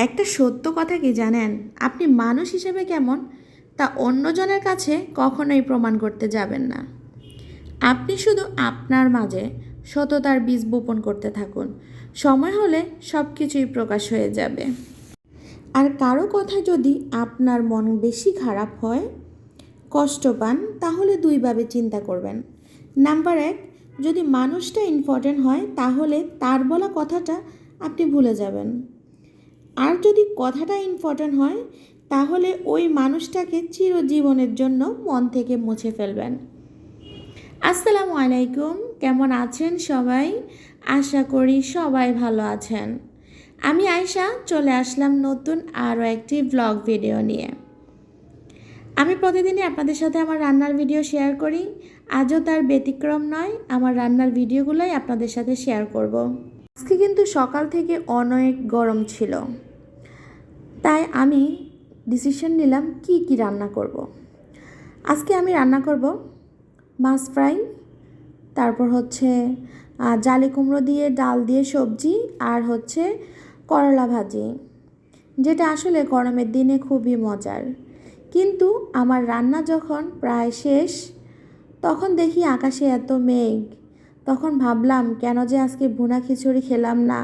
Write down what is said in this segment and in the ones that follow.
একটা সত্য কথা কি জানেন? আপনি মানুষ হিসেবে কেমন তা অন্যজনের কাছে কখনোই প্রমাণ করতে যাবেন না। আপনি শুধু আপনার মাঝে সততার বীজ বপন করতে থাকুন। সময় হলে সব কিছুই প্রকাশ হয়ে যাবে। আর কারো কথা যদি আপনার মন বেশি খারাপ হয়, কষ্ট পান, তাহলে দুইভাবে চিন্তা করবেন। নাম্বার 1, যদি মানুষটা ইম্পর্টেন্ট হয় তাহলে তার বলা কথাটা আপনি ভুলে যাবেন। আর যদি কথাটা ইম্পর্ট্যান্ট হয় তাহলে ওই মানুষটাকে চিরজীবনের জন্য মন থেকে মুছে ফেলবেন। আসসালামু আলাইকুম, কেমন আছেন সবাই? আশা করি সবাই ভালো আছেন। আমি আয়শা চলে আসলাম নতুন আরও একটি ব্লগ ভিডিও নিয়ে। আমি প্রতিদিনই আপনাদের সাথে আমার রান্নার ভিডিও শেয়ার করি। আজও তার ব্যতিক্রম নয়, আমার রান্নার ভিডিওগুলোই আপনাদের সাথে শেয়ার করব। আজকে কিন্তু সকাল থেকে অনেক গরম ছিল, তাই আমি ডিসিশন নিলাম কি রান্না করব। আজকে আমি রান্না করব মাছ ফ্রাই, তারপর হচ্ছে জালি কুমড়ো দিয়ে ডাল দিয়ে সবজি, আর হচ্ছে করলা ভাজি, যেটা আসলে গরমের দিনে খুবই মজার। কিন্তু আমার রান্না যখন প্রায় শেষ, তখন দেখি আকাশে এত মেঘ। তখন ভাবলাম কেন যে আজকে ভুনা খিচুড়ি খেলাম না।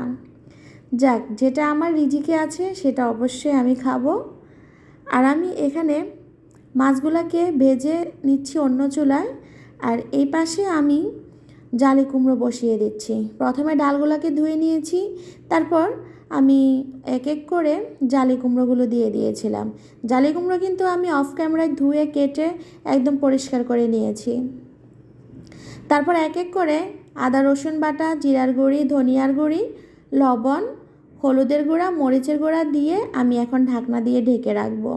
যাক, যেটা আমার রিজিকে আছে সেটা অবশ্যই আমি খাবো। আর আমি এখানে মাছগুলোকে ভেজে নিচ্ছি অন্য চুলায়, আর এই পাশে আমি জালি কুমড়ো বসিয়ে দিচ্ছি। প্রথমে ডালগুলোকে ধুয়ে নিয়েছি, তারপর আমি এক এক করে জালি কুমড়োগুলো দিয়ে দিয়েছিলাম। জালি কুমড়ো কিন্তু আমি অফ ক্যামেরায় ধুয়ে কেটে একদম পরিষ্কার করে নিয়েছি। তারপর এক এক করে আদা রসুন বাটা, জিরার গুঁড়ি, ধনিয়ার গুঁড়ি, লবণ, হলুদের গুঁড়া, মরিচের গুঁড়া দিয়ে আমি এখন ঢাকনা দিয়ে ঢেকে রাখবো।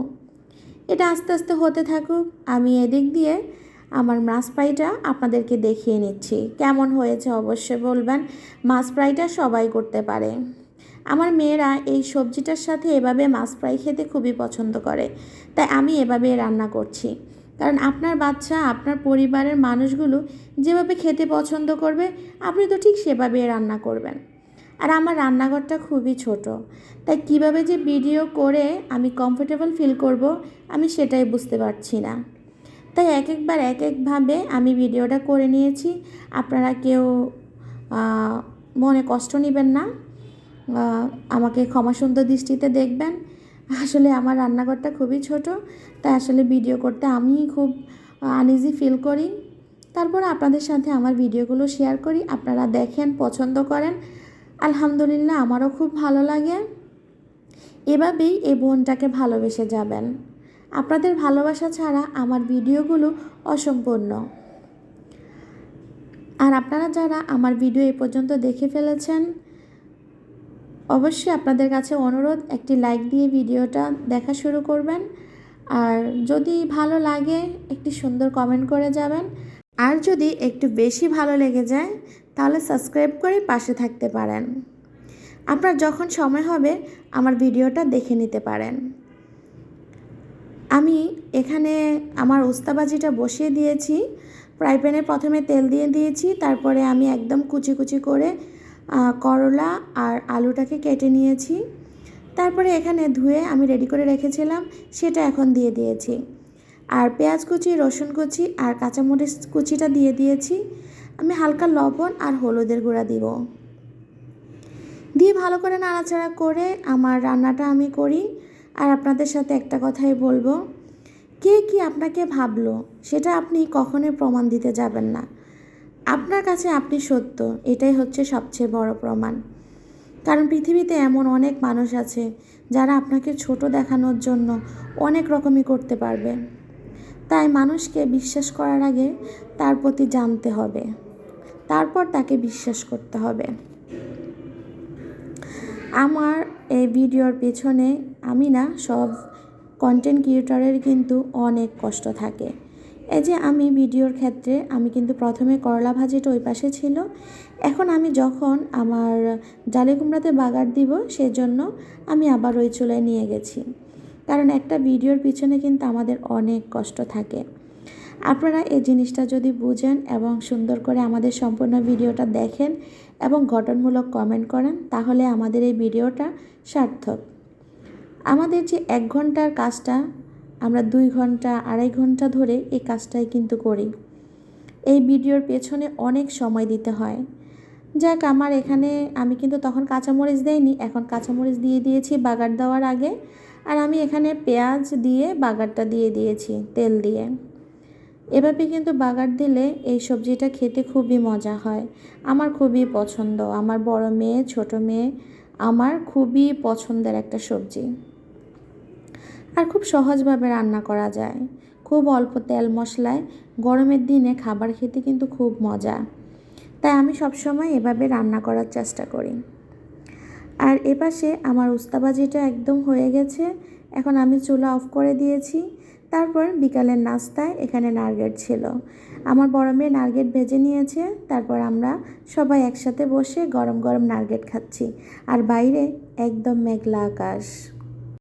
এটা আস্তে আস্তে হতে থাকুক, আমি এদিক দিয়ে আমার মাছ ফ্রাইটা আপনাদেরকে দেখিয়ে নিচ্ছি। কেমন হয়েছে অবশ্যই বলবেন। মাছ ফ্রাইটা সবাই করতে পারে। আমার মেয়েরা এই সবজিটার সাথে এভাবে মাছ ফ্রাই খেতে খুবই পছন্দ করে, তাই আমি এভাবে রান্না করছি। কারণ আপনার বাচ্চা, আপনার পরিবারের মানুষগুলো যেভাবে খেতে পছন্দ করবে, আপনি তো ঠিক সেভাবে রান্না করবেন। আর আমার রান্নাঘরটা খুবই ছোট, তাই কিভাবে যে ভিডিও করে আমি কমফোর্টেবল ফিল করব, আমি সেটাই বুঝতে পারছি না। তাই এক একবার এক একভাবে আমি ভিডিওটা করে নিয়েছি। আপনারা কেউ মনে কষ্ট নেবেন না, আমাকে ক্ষমাসুন্দর দৃষ্টিতে দেখবেন। আসলে আমার রান্নাঘরটা খুবই ছোট, তাই আসলে ভিডিও করতে আমি খুব আনইজি ফিল করি। তারপর আপনাদের সাথে আমার ভিডিওগুলো শেয়ার করি, আপনারা দেখেন, পছন্দ করেন। আলহামদুলিল্লাহ, আমারও খুব ভালো লাগে। এভাবেই এই বোনটাকে ভালোবেসে যাবেন। আপনাদের ভালোবাসা ছাড়া আমার ভিডিওগুলো অসম্পূর্ণ। আর আপনারা যারা আমার ভিডিও এ পর্যন্ত দেখে ফেলেছেন, অবশ্যই আপনাদের কাছে অনুরোধ, একটি লাইক দিয়ে ভিডিওটা দেখা শুরু করবেন। আর যদি ভালো লাগে একটি সুন্দর কমেন্ট করে যাবেন। আর যদি একটু বেশি ভালো লেগে যায় তাহলে সাবস্ক্রাইব করে পাশে থাকতে পারেন। আপনার যখন সময় হবে আমার ভিডিওটা দেখে নিতে পারেন। আমি এখানে আমার উস্তাবাজিটা বসিয়ে দিয়েছি। ফ্রাই প্যানে প্রথমে তেল দিয়ে দিয়েছি, তারপরে আমি একদম কুচি কুচি করে করলা আর আলুটাকে কেটে নিয়েছি। তারপরে এখানে ধুয়ে আমি রেডি করে রেখেছিলাম সেটা এখন দিয়ে দিয়েছি। আর পেঁয়াজ কুচি, রসুন কুচি আর কাঁচামরিচ কুচিটা দিয়ে দিয়েছি। আমি হালকা লবণ আর হলুদের গুঁড়া দিব, দিয়ে ভালো করে নাড়াচাড়া করে আমার রান্নাটা আমি করি। আর আপনাদের সাথে একটা কথাই বলবো, কে কি আপনাকে ভাবলো সেটা আপনি কখনোই প্রমাণ দিতে যাবেন না। আপনার কাছে আপনি সত্য, এটাই হচ্ছে সবচেয়ে বড় প্রমাণ। কারণ পৃথিবীতে এমন অনেক মানুষ আছে যারা আপনাকে ছোট দেখানোর জন্য অনেক রকমই করতে পারবে। তাই মানুষকে বিশ্বাস করার আগে তার প্রতি জানতে হবে, তারপর তাকে বিশ্বাস করতে হবে। আমার এই ভিডিওর পেছনে আমি না, সব কন্টেন্ট ক্রিয়েটরের কিন্তু অনেক কষ্ট থাকে। এই যে আমি ভিডিওর ক্ষেত্রে আমি কিন্তু প্রথমে করলা ভাজিটা ওই পাশে ছিল, এখন আমি যখন আমার জালি কুমড়াতে বাগার দিব সেজন্য আমি আবার ওই চুলায় নিয়ে গেছি। কারণ একটা ভিডিওর পিছনে কিন্তু আমাদের অনেক কষ্ট থাকে। আপনারা এই জিনিসটা যদি বুঝেন এবং সুন্দর করে আমাদের সম্পূর্ণ ভিডিওটা দেখেন এবং গঠনমূলক কমেন্ট করেন, তাহলে আমাদের এই ভিডিওটা সার্থক। আমাদের যে 1 ঘন্টার কাজটা আমরা 2 ঘন্টা 2.5 ঘন্টা ধরে এই কাজটাই কিন্তু করি। এই ভিডিওর পেছনে অনেক সময় দিতে হয়। যাক, আমার এখানে আমি কিন্তু তখন কাঁচামরিচ দেইনি, এখন কাঁচামরিচ দিয়ে দিয়েছি বাগার দেওয়ার আগে। আর আমি এখানে পেঁয়াজ দিয়ে বাগারটা দিয়ে দিয়েছি তেল দিয়ে। এভাবে কিন্তু বাগার দিলে এই সবজিটা খেতে খুবই মজা হয়। আমার খুবই পছন্দ, আমার বড় মেয়ে ছোট মেয়ে আমার খুবই পছন্দের একটা সবজি। আর খুব সহজভাবে রান্না করা যায়, খুব অল্প তেল মশলায়। গরমের দিনে খাবার খেতে কিন্তু খুব মজা, তাই আমি সবসময় এভাবে রান্না করার চেষ্টা করি। আর এপাশে আমার উস্তাবাজিটা একদম হয়ে গেছে, এখন আমি চুলা অফ করে দিয়েছি। তারপর বিকালের নাস্তায় এখানে নারকেল ছিল, আমার বড় মেয়ে নারকেল ভেজে নিয়েছে। তারপর আমরা সবাই একসাথে বসে গরম গরম নারকেল খাচ্ছি, আর বাইরে একদম মেঘলা আকাশ।